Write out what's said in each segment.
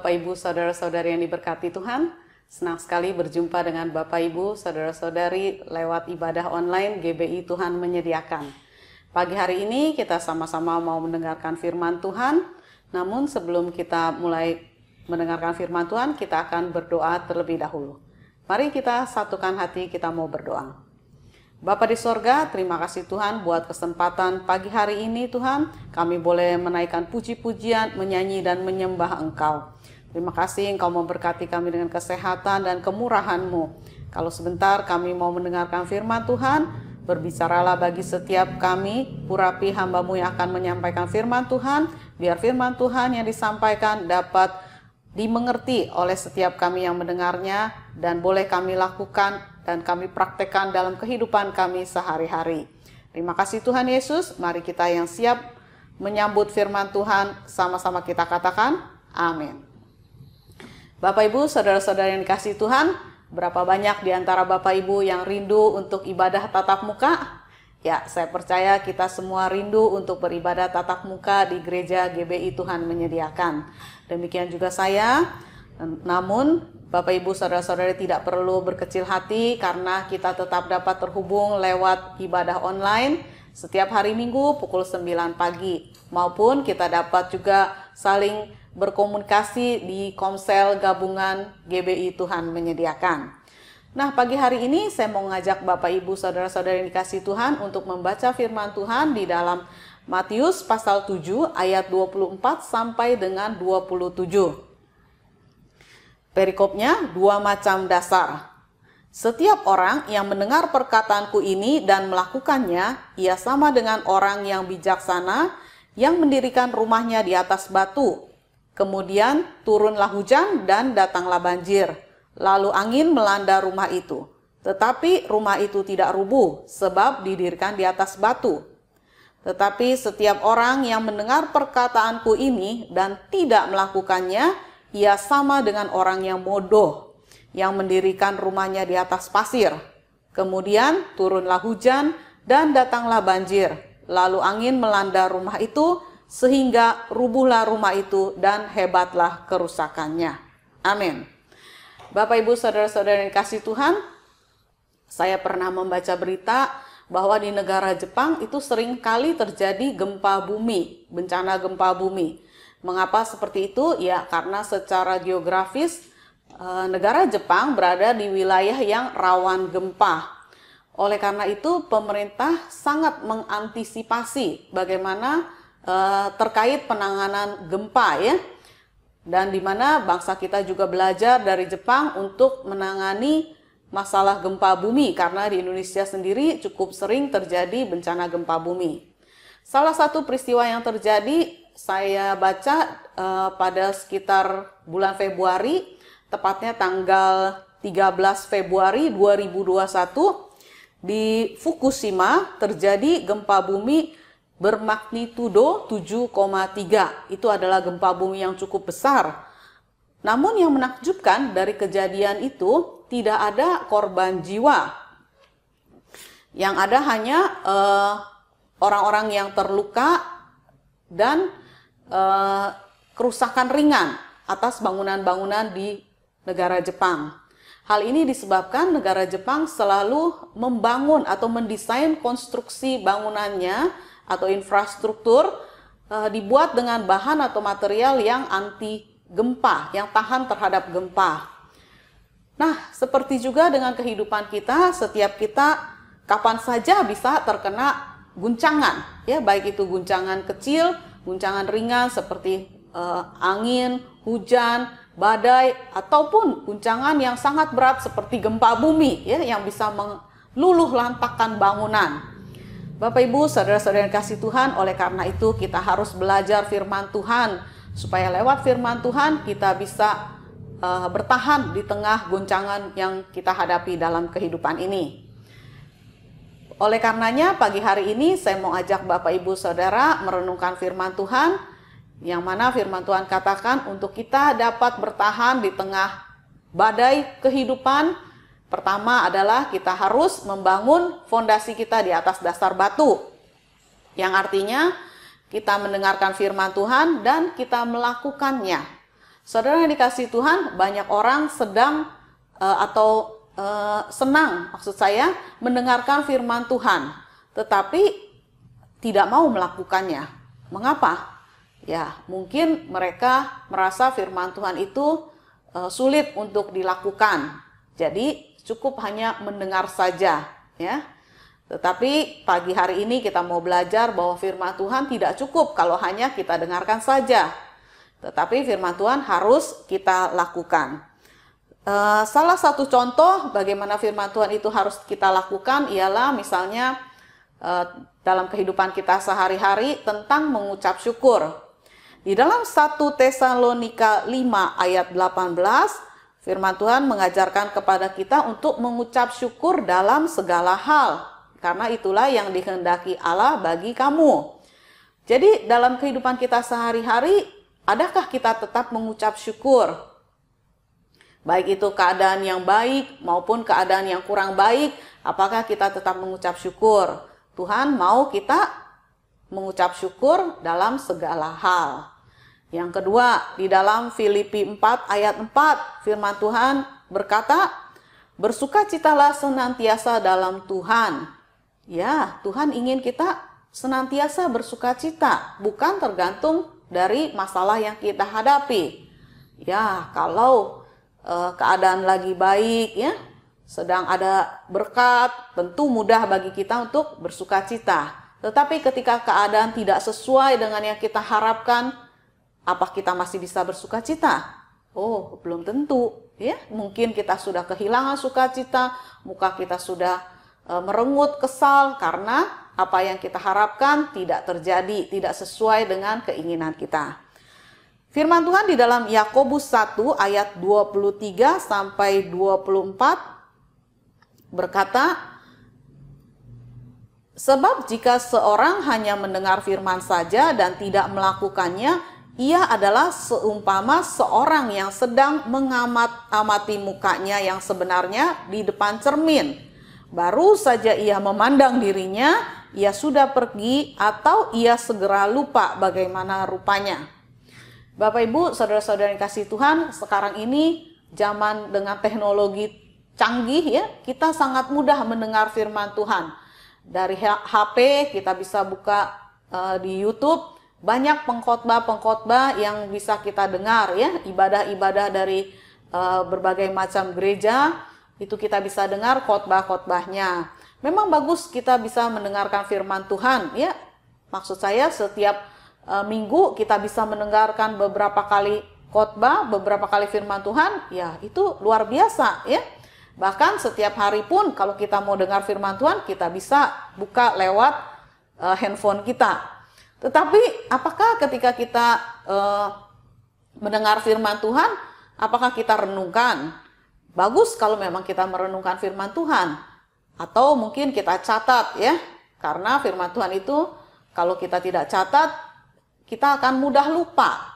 Bapak Ibu saudara-saudari yang diberkati Tuhan, senang sekali berjumpa dengan Bapak Ibu saudara-saudari lewat ibadah online GBI Tuhan Menyediakan. Pagi hari ini kita sama-sama mau mendengarkan firman Tuhan, namun sebelum kita mulai mendengarkan firman Tuhan, kita akan berdoa terlebih dahulu. Mari kita satukan hati, kita mau berdoa. Bapa di sorga, terima kasih Tuhan buat kesempatan pagi hari ini Tuhan. Kami boleh menaikkan puji-pujian, menyanyi dan menyembah Engkau. Terima kasih Engkau memberkati kami dengan kesehatan dan kemurahan-Mu. Kalau sebentar kami mau mendengarkan firman Tuhan, berbicaralah bagi setiap kami, Purapi hamba-Mu yang akan menyampaikan firman Tuhan. Biar firman Tuhan yang disampaikan dapat dimengerti oleh setiap kami yang mendengarnya dan boleh kami lakukan dan kami praktekkan dalam kehidupan kami sehari-hari. Terima kasih Tuhan Yesus, mari kita yang siap menyambut firman Tuhan, sama-sama kita katakan, amin. Bapak Ibu, saudara-saudara yang dikasihi Tuhan, berapa banyak di antara Bapak Ibu yang rindu untuk ibadah tatap muka? Ya, saya percaya kita semua rindu untuk beribadah tatap muka di gereja GBI Tuhan Menyediakan. Demikian juga saya, namun Bapak Ibu saudara-saudari tidak perlu berkecil hati karena kita tetap dapat terhubung lewat ibadah online setiap hari Minggu pukul 9 pagi. Maupun kita dapat juga saling berkomunikasi di Komsel Gabungan GBI Tuhan Menyediakan. Nah, pagi hari ini saya mau ngajak Bapak Ibu saudara-saudari yang dikasihi Tuhan untuk membaca firman Tuhan di dalam Matius pasal 7 ayat 24 sampai dengan 27. Perikopnya dua macam dasar. Setiap orang yang mendengar perkataanku ini dan melakukannya, ia sama dengan orang yang bijaksana yang mendirikan rumahnya di atas batu. Kemudian turunlah hujan dan datanglah banjir. Lalu angin melanda rumah itu. Tetapi rumah itu tidak rubuh sebab didirikan di atas batu. Tetapi setiap orang yang mendengar perkataanku ini dan tidak melakukannya, ia sama dengan orang yang bodoh, yang mendirikan rumahnya di atas pasir. Kemudian turunlah hujan dan datanglah banjir. Lalu angin melanda rumah itu, sehingga rubuhlah rumah itu dan hebatlah kerusakannya. Amin. Bapak Ibu saudara-saudara yang dikasihi Tuhan, saya pernah membaca berita bahwa di negara Jepang itu sering kali terjadi gempa bumi, bencana gempa bumi. Mengapa seperti itu? Ya, karena secara geografis negara Jepang berada di wilayah yang rawan gempa. Oleh karena itu, pemerintah sangat mengantisipasi bagaimana terkait penanganan gempa ya. Dan di mana bangsa kita juga belajar dari Jepang untuk menangani masalah gempa bumi karena di Indonesia sendiri cukup sering terjadi bencana gempa bumi. Salah satu peristiwa yang terjadi saya baca pada sekitar bulan Februari, tepatnya tanggal 13 Februari 2021, di Fukushima terjadi gempa bumi bermagnitudo 7,3. Itu adalah gempa bumi yang cukup besar. Namun yang menakjubkan dari kejadian itu tidak ada korban jiwa. Yang ada hanya orang-orang yang terluka dan kerusakan ringan atas bangunan-bangunan di negara Jepang. Hal ini disebabkan negara Jepang selalu membangun atau mendesain konstruksi bangunannya atau infrastruktur dibuat dengan bahan atau material yang anti gempa, yang tahan terhadap gempa. Nah, seperti juga dengan kehidupan kita, setiap kita kapan saja bisa terkena guncangan, ya, baik itu guncangan kecil, guncangan ringan seperti angin, hujan, badai, ataupun guncangan yang sangat berat seperti gempa bumi ya, yang bisa meluluh lantakkan bangunan. Bapak Ibu, saudara-saudara yang kasih Tuhan, oleh karena itu kita harus belajar firman Tuhan supaya lewat firman Tuhan kita bisa bertahan di tengah guncangan yang kita hadapi dalam kehidupan ini. Oleh karenanya pagi hari ini saya mau ajak Bapak Ibu Saudara merenungkan firman Tuhan, yang mana firman Tuhan katakan untuk kita dapat bertahan di tengah badai kehidupan. Pertama adalah kita harus membangun fondasi kita di atas dasar batu, yang artinya kita mendengarkan firman Tuhan dan kita melakukannya. Saudara yang dikasihi Tuhan, banyak orang sedang senang, maksud saya, mendengarkan firman Tuhan, tetapi tidak mau melakukannya. Mengapa? Ya, mungkin mereka merasa firman Tuhan itu sulit untuk dilakukan. Jadi cukup hanya mendengar saja, ya. Tetapi pagi hari ini kita mau belajar bahwa firman Tuhan tidak cukup kalau hanya kita dengarkan saja. Tetapi firman Tuhan harus kita lakukan. Salah satu contoh bagaimana firman Tuhan itu harus kita lakukan ialah misalnya dalam kehidupan kita sehari-hari tentang mengucap syukur. Di dalam 1 Tesalonika 5 ayat 18, firman Tuhan mengajarkan kepada kita untuk mengucap syukur dalam segala hal. Karena itulah yang dikehendaki Allah bagi kamu. Jadi dalam kehidupan kita sehari-hari, adakah kita tetap mengucap syukur? Baik itu keadaan yang baik maupun keadaan yang kurang baik, apakah kita tetap mengucap syukur? Tuhan mau kita mengucap syukur dalam segala hal. Yang kedua, di dalam Filipi 4 ayat 4, firman Tuhan berkata, bersukacitalah senantiasa dalam Tuhan. Ya, Tuhan ingin kita senantiasa bersukacita, bukan tergantung dari masalah yang kita hadapi. Ya, kalau keadaan lagi baik, ya, sedang ada berkat, tentu mudah bagi kita untuk bersukacita. Tetapi ketika keadaan tidak sesuai dengan yang kita harapkan, apa kita masih bisa bersukacita? Oh, belum tentu, ya. Mungkin kita sudah kehilangan sukacita, muka kita sudah merengut, kesal karena apa yang kita harapkan tidak terjadi, tidak sesuai dengan keinginan kita. Firman Tuhan di dalam Yakobus 1 ayat 23 sampai 24 berkata, sebab jika seorang hanya mendengar firman saja dan tidak melakukannya, ia adalah seumpama seorang yang sedang mengamati mukanya yang sebenarnya di depan cermin. Baru saja ia memandang dirinya, ia sudah pergi atau ia segera lupa bagaimana rupanya. Bapak Ibu, saudara-saudara yang kasih Tuhan, sekarang ini zaman dengan teknologi canggih, ya, kita sangat mudah mendengar firman Tuhan. Dari HP kita bisa buka di YouTube, banyak pengkhotbah yang bisa kita dengar, ya, ibadah-ibadah dari berbagai macam gereja. Itu kita bisa dengar khotbah-khotbahnya. Memang bagus kita bisa mendengarkan firman Tuhan, ya. Maksud saya setiap minggu kita bisa mendengarkan beberapa kali khotbah, beberapa kali firman Tuhan, ya itu luar biasa, ya. Bahkan setiap hari pun kalau kita mau dengar firman Tuhan, kita bisa buka lewat handphone kita. Tetapi apakah ketika kita mendengar firman Tuhan, apakah kita renungkan? Bagus kalau memang kita merenungkan firman Tuhan. Atau mungkin kita catat, ya. Karena firman Tuhan itu kalau kita tidak catat, kita akan mudah lupa.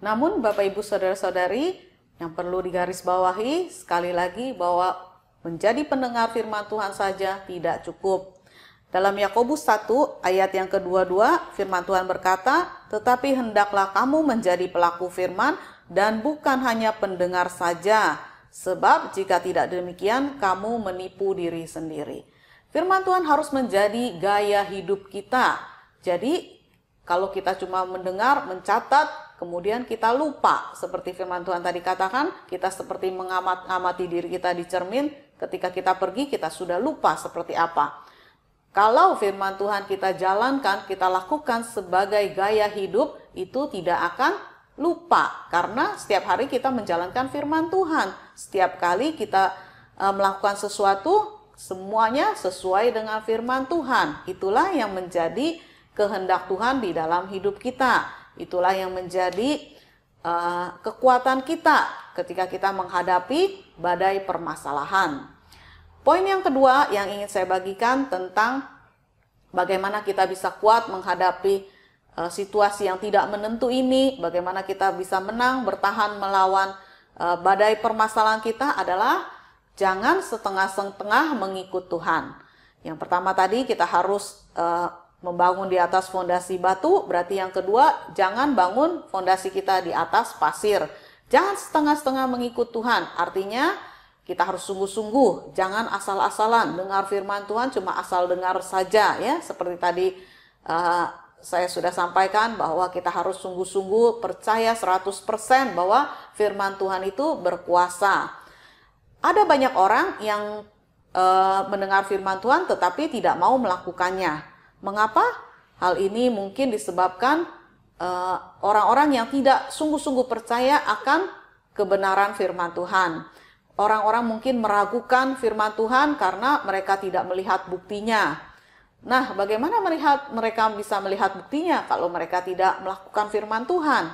Namun Bapak Ibu saudara-saudari, yang perlu digarisbawahi sekali lagi bahwa menjadi pendengar firman Tuhan saja tidak cukup. Dalam Yakobus 1 ayat yang kedua-dua, firman Tuhan berkata, tetapi hendaklah kamu menjadi pelaku firman dan bukan hanya pendengar saja, sebab jika tidak demikian kamu menipu diri sendiri. Firman Tuhan harus menjadi gaya hidup kita. Jadi kalau kita cuma mendengar, mencatat, kemudian kita lupa, seperti firman Tuhan tadi katakan, kita seperti mengamati diri kita di cermin, ketika kita pergi kita sudah lupa seperti apa. Kalau firman Tuhan kita jalankan, kita lakukan sebagai gaya hidup, itu tidak akan lupa. Karena setiap hari kita menjalankan firman Tuhan. Setiap kali kita melakukan sesuatu, semuanya sesuai dengan firman Tuhan. Itulah yang menjadi kehendak Tuhan di dalam hidup kita. Itulah yang menjadi kekuatan kita ketika kita menghadapi badai permasalahan. Poin yang kedua yang ingin saya bagikan tentang bagaimana kita bisa kuat menghadapi situasi yang tidak menentu ini, bagaimana kita bisa menang, bertahan melawan badai permasalahan kita adalah jangan setengah-setengah mengikut Tuhan. Yang pertama tadi kita harus membangun di atas fondasi batu, berarti yang kedua, jangan bangun fondasi kita di atas pasir. Jangan setengah-setengah mengikut Tuhan, artinya kita harus sungguh-sungguh, jangan asal-asalan dengar firman Tuhan, cuma asal dengar saja ya. Seperti tadi saya sudah sampaikan bahwa kita harus sungguh-sungguh percaya 100% bahwa firman Tuhan itu berkuasa. Ada banyak orang yang mendengar firman Tuhan tetapi tidak mau melakukannya. Mengapa? Hal ini mungkin disebabkan orang-orang yang tidak sungguh-sungguh percaya akan kebenaran firman Tuhan. Orang-orang mungkin meragukan firman Tuhan karena mereka tidak melihat buktinya. Nah, bagaimana mereka bisa melihat buktinya kalau mereka tidak melakukan firman Tuhan?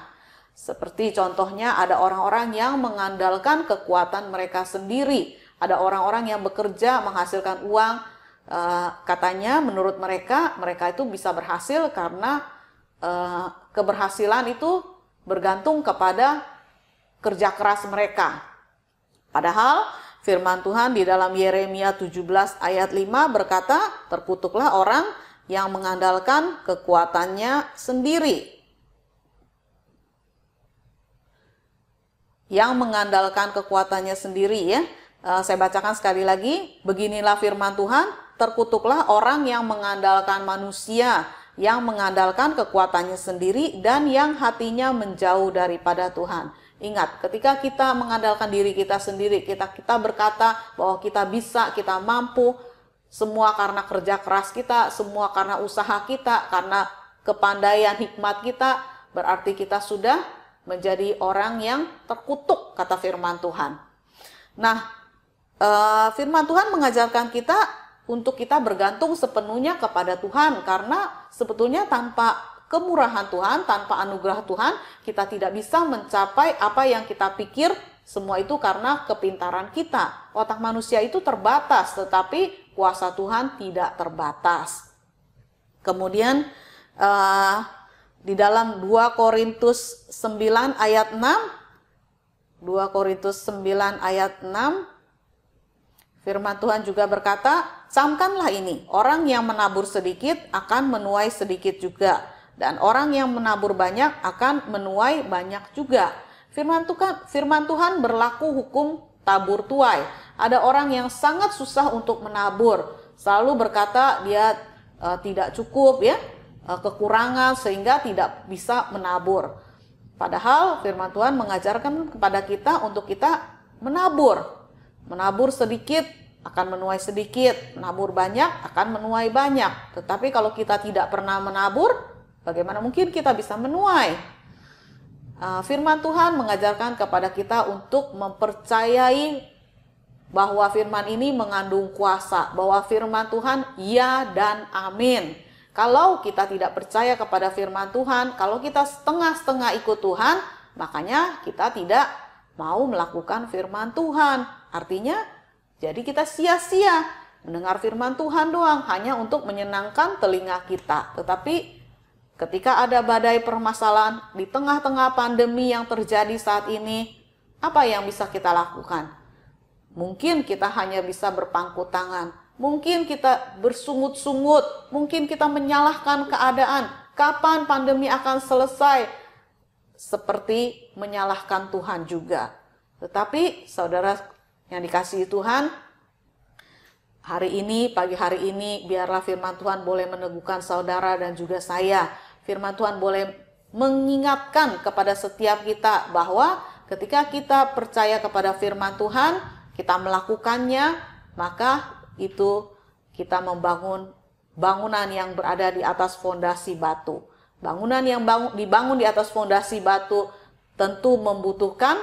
Seperti contohnya ada orang-orang yang mengandalkan kekuatan mereka sendiri. Ada orang-orang yang bekerja menghasilkan uang. Katanya menurut mereka itu bisa berhasil karena keberhasilan itu bergantung kepada kerja keras mereka. Padahal firman Tuhan di dalam Yeremia 17 ayat 5 berkata, terkutuklah orang yang mengandalkan kekuatannya sendiri. Yang mengandalkan kekuatannya sendiri ya. Saya bacakan sekali lagi, beginilah firman Tuhan, terkutuklah orang yang mengandalkan manusia, yang mengandalkan kekuatannya sendiri, dan yang hatinya menjauh daripada Tuhan. Ingat, ketika kita mengandalkan diri kita sendiri, kita berkata bahwa kita bisa, kita mampu, semua karena kerja keras kita, semua karena usaha kita, karena kepandaian hikmat kita, berarti kita sudah menjadi orang yang terkutuk, kata firman Tuhan. Nah, firman Tuhan mengajarkan kita untuk kita bergantung sepenuhnya kepada Tuhan, karena sebetulnya tanpa kemurahan Tuhan, tanpa anugerah Tuhan, kita tidak bisa mencapai apa yang kita pikir. Semua itu karena kepintaran kita. Otak manusia itu terbatas, tetapi kuasa Tuhan tidak terbatas. Kemudian di dalam 2 Korintus 9 ayat 6, 2 Korintus 9 ayat 6, firman Tuhan juga berkata, camkanlah ini, orang yang menabur sedikit akan menuai sedikit juga, dan orang yang menabur banyak akan menuai banyak juga. Firman Tuhan berlaku hukum tabur tuai. Ada orang yang sangat susah untuk menabur, selalu berkata dia tidak cukup ya, kekurangan sehingga tidak bisa menabur. Padahal firman Tuhan mengajarkan kepada kita untuk kita menabur. Menabur sedikit akan menuai sedikit, menabur banyak akan menuai banyak. Tetapi kalau kita tidak pernah menabur, bagaimana mungkin kita bisa menuai? Firman Tuhan mengajarkan kepada kita untuk mempercayai bahwa firman ini mengandung kuasa, bahwa firman Tuhan ya dan amin. Kalau kita tidak percaya kepada firman Tuhan, kalau kita setengah-setengah ikut Tuhan, makanya kita tidak mau melakukan firman Tuhan. Artinya, jadi kita sia-sia mendengar firman Tuhan doang, hanya untuk menyenangkan telinga kita. Tetapi ketika ada badai permasalahan di tengah-tengah pandemi yang terjadi saat ini, apa yang bisa kita lakukan? Mungkin kita hanya bisa berpangku tangan, mungkin kita bersungut-sungut, mungkin kita menyalahkan keadaan. Kapan pandemi akan selesai? Seperti menyalahkan Tuhan juga. Tetapi saudara yang dikasihi Tuhan, hari ini, pagi hari ini, biarlah firman Tuhan boleh meneguhkan saudara dan juga saya. Firman Tuhan boleh mengingatkan kepada setiap kita bahwa ketika kita percaya kepada firman Tuhan, kita melakukannya, maka itu kita membangun bangunan yang berada di atas fondasi batu. Bangunan yang dibangun di atas fondasi batu tentu membutuhkan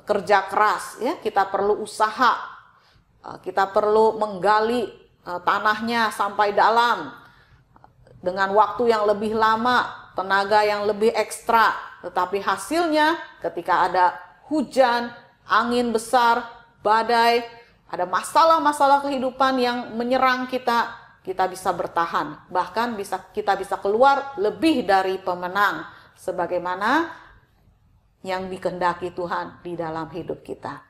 kerja keras, ya. Kita perlu usaha, kita perlu menggali tanahnya sampai dalam dengan waktu yang lebih lama, tenaga yang lebih ekstra. Tetapi hasilnya ketika ada hujan, angin besar, badai, ada masalah-masalah kehidupan yang menyerang kita, kita bisa bertahan. Bahkan kita bisa keluar lebih dari pemenang, sebagaimana yang dikehendaki Tuhan di dalam hidup kita.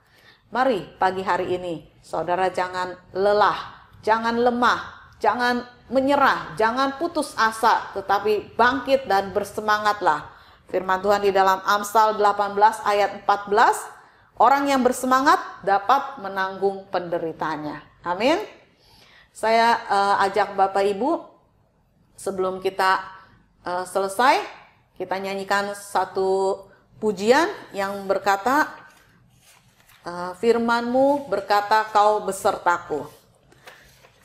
Mari pagi hari ini, saudara jangan lelah, jangan lemah, jangan menyerah, jangan putus asa, tetapi bangkit dan bersemangatlah. Firman Tuhan di dalam Amsal 18 ayat 14, orang yang bersemangat dapat menanggung penderitaannya. Amin. Saya ajak Bapak Ibu, sebelum kita selesai, kita nyanyikan satu pujian yang berkata, firman-Mu berkata kau besertaku.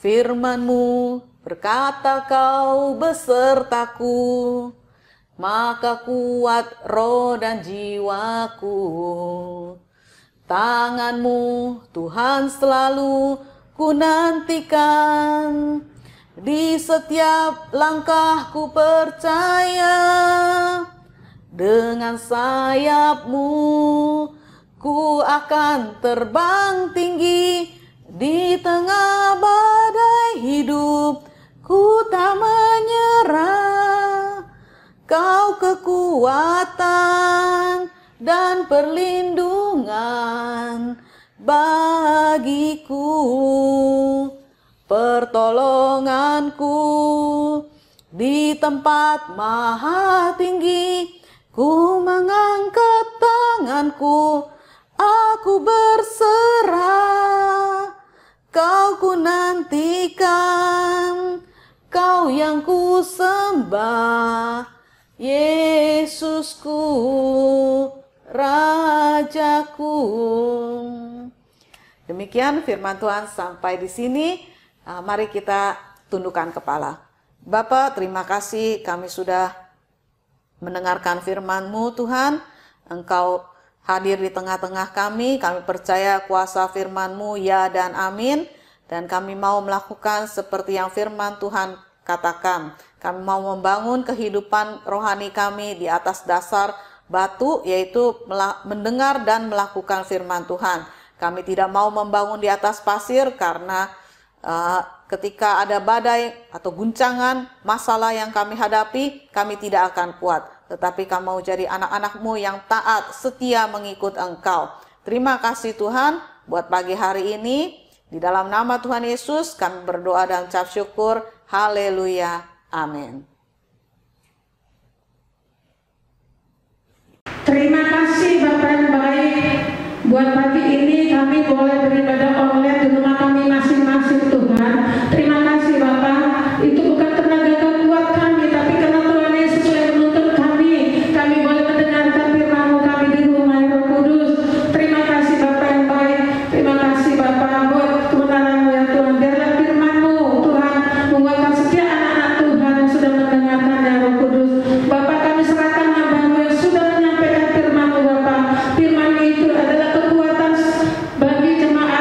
Firman-Mu berkata kau besertaku, maka kuat roh dan jiwaku. Tangan-Mu Tuhan selalu ku nantikan, di setiap langkahku percaya. Dengan sayap-Mu ku akan terbang tinggi, di tengah badai hidup ku tak menyerah. Kau kekuatan dan perlindungan bagiku, pertolonganku di tempat maha tinggi. Ku mengangkat tanganku, aku berserah. Kau ku nantikan, kau yang ku sembah, Yesusku, Rajaku. Demikian firman Tuhan sampai di sini. Mari kita tundukkan kepala. Bapa, terima kasih kami sudah mendengarkan firman-Mu Tuhan. Engkau hadir di tengah-tengah kami percaya kuasa firman-Mu ya dan amin. Dan kami mau melakukan seperti yang firman Tuhan katakan. Kami mau membangun kehidupan rohani kami di atas dasar batu, yaitu mendengar dan melakukan firman Tuhan. Kami tidak mau membangun di atas pasir karena ketika ada badai atau guncangan masalah yang kami hadapi, kami tidak akan kuat. Tetapi kami mau jadi anak-anak-Mu yang taat, setia mengikut Engkau. Terima kasih Tuhan buat pagi hari ini. Di dalam nama Tuhan Yesus kami berdoa dan ucap syukur. Haleluya. Amin. Terima kasih Bapak yang baik. Buat pagi ini kami boleh beribadah online di rumah kami masing-masing Tuhan. Terima kasih Bapak. Itu bukan tenaga kuat kami, tapi karena Tuhan Yesus yang menuntun kami. Kami boleh mendengarkan firman-Mu kami di rumah Roh Kudus. Terima kasih Bapak yang baik. Terima kasih Bapak buat kebenaran-Mu ya Tuhan. Biarlah firman-Mu Tuhan menguatkan setiap anak-anak Tuhan yang sudah mendengarkan ya Roh Kudus. Bapak, kami serahkan hamba-Mu yang sudah menyampaikan firman-Mu Bapak. Firman itu adalah kekuatan bagi jemaat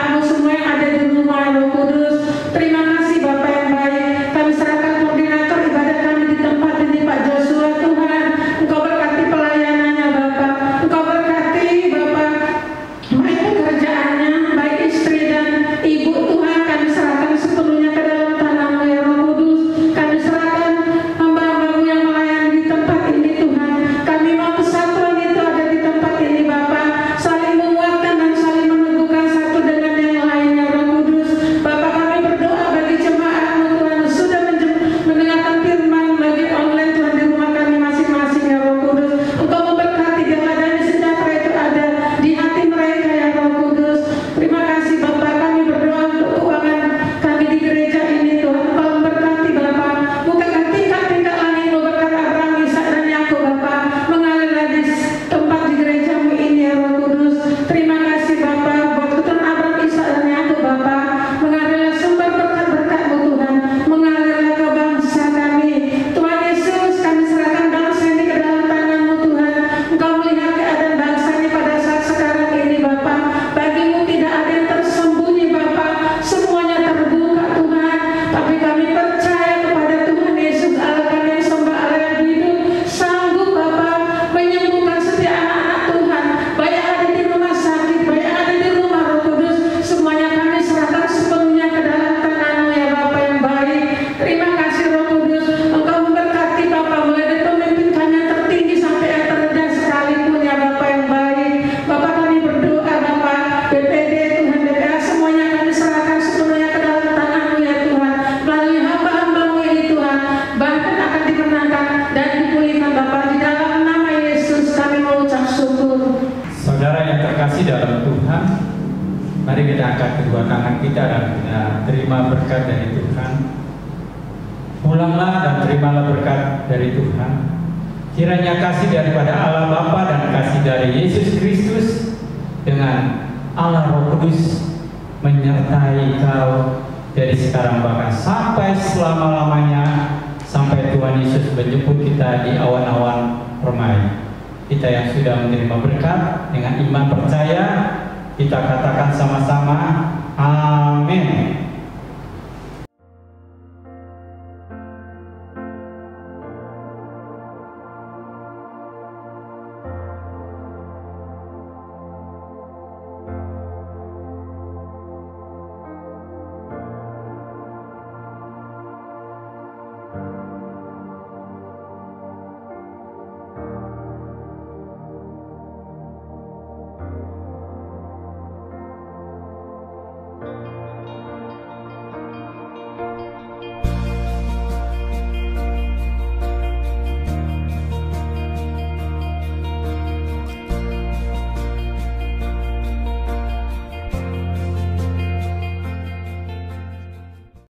tangan kita dan kita terima berkat dari Tuhan. Pulanglah dan terimalah berkat dari Tuhan. Kiranya kasih daripada Allah Bapa dan kasih dari Yesus Kristus dengan Allah Roh Kudus menyertai kau dari sekarang bahkan sampai selama-lamanya, sampai Tuhan Yesus menjemput kita di awan-awan permai. Kita yang sudah menerima berkat dengan iman percaya, kita katakan sama-sama,